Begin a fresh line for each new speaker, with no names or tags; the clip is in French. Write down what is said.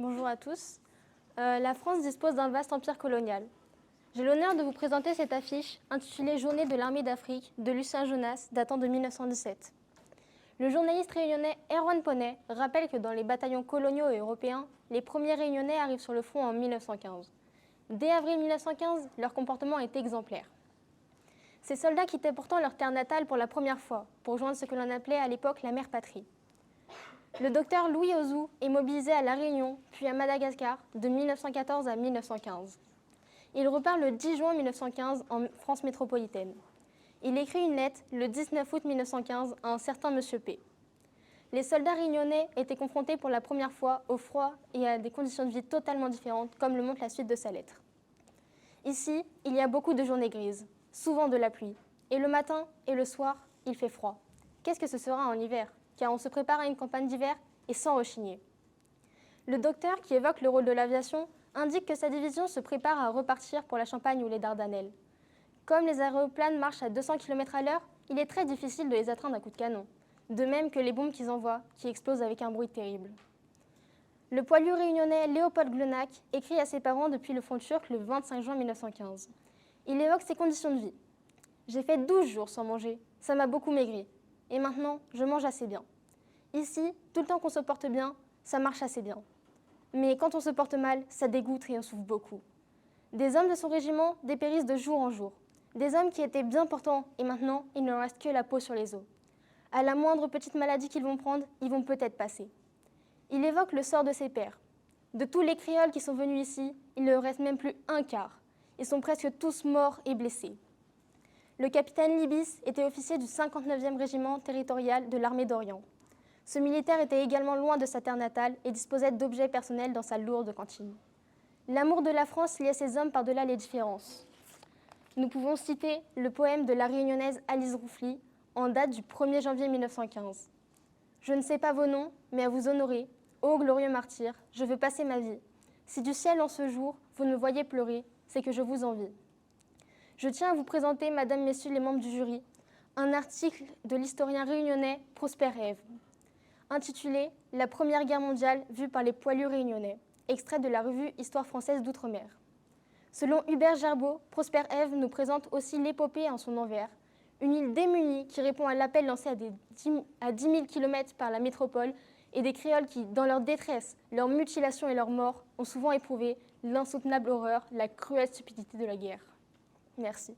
Bonjour à tous. La France dispose d'un vaste empire colonial. J'ai l'honneur de vous présenter cette affiche intitulée Journée de l'armée d'Afrique de Lucien Jonas, datant de 1917. Le journaliste réunionnais Erwan Ponnet rappelle que dans les bataillons coloniaux et européens, les premiers réunionnais arrivent sur le front en 1915. Dès avril 1915, leur comportement est exemplaire. Ces soldats quittaient pourtant leur terre natale pour la première fois, pour joindre ce que l'on appelait à l'époque la mère patrie. Le docteur Louis Ozou est mobilisé à La Réunion, puis à Madagascar, de 1914 à 1915. Il repart le 10 juin 1915 en France métropolitaine. Il écrit une lettre le 19 août 1915 à un certain Monsieur P. Les soldats réunionnais étaient confrontés pour la première fois au froid et à des conditions de vie totalement différentes, comme le montre la suite de sa lettre. Ici, il y a beaucoup de journées grises, souvent de la pluie, et le matin et le soir, il fait froid. Qu'est-ce que ce sera en hiver ? Car on se prépare à une campagne d'hiver et sans rechigner. Le docteur, qui évoque le rôle de l'aviation, indique que sa division se prépare à repartir pour la Champagne ou les Dardanelles. Comme les aéroplanes marchent à 200 km à l'heure, il est très difficile de les atteindre à coups de canon, de même que les bombes qu'ils envoient, qui explosent avec un bruit terrible. Le poilu réunionnais Léopold Glenac écrit à ses parents depuis le front turc le 25 juin 1915. Il évoque ses conditions de vie. « J'ai fait 12 jours sans manger, ça m'a beaucoup maigri. Et maintenant, je mange assez bien. Ici, tout le temps qu'on se porte bien, ça marche assez bien. Mais quand on se porte mal, ça dégoûte et on souffre beaucoup. Des hommes de son régiment dépérissent de jour en jour. Des hommes qui étaient bien portants et maintenant, il ne leur reste que la peau sur les os. À la moindre petite maladie qu'ils vont prendre, ils vont peut-être passer. » Il évoque le sort de ses pères. De tous les créoles qui sont venus ici, il ne reste même plus un quart. Ils sont presque tous morts et blessés. Le capitaine Libis était officier du 59e régiment territorial de l'armée d'Orient. Ce militaire était également loin de sa terre natale et disposait d'objets personnels dans sa lourde cantine. L'amour de la France liait ces hommes par-delà les différences. Nous pouvons citer le poème de la réunionnaise Alice Roufly, en date du 1er janvier 1915. « Je ne sais pas vos noms, mais à vous honorer, ô glorieux martyrs, je veux passer ma vie. Si du ciel en ce jour, vous me voyez pleurer, c'est que je vous envie. » Je tiens à vous présenter, Madame, Messieurs les membres du jury, un article de l'historien réunionnais Prosper Ève, intitulé « La Première Guerre mondiale vue par les poilus réunionnais », extrait de la revue Histoire française d'outre-mer. Selon Hubert Gerbeau, Prosper Ève nous présente aussi l'épopée en son envers, une île démunie qui répond à l'appel lancé à 10 000 km par la métropole et des créoles qui, dans leur détresse, leur mutilation et leur mort, ont souvent éprouvé l'insoutenable horreur, la cruelle stupidité de la guerre. Merci.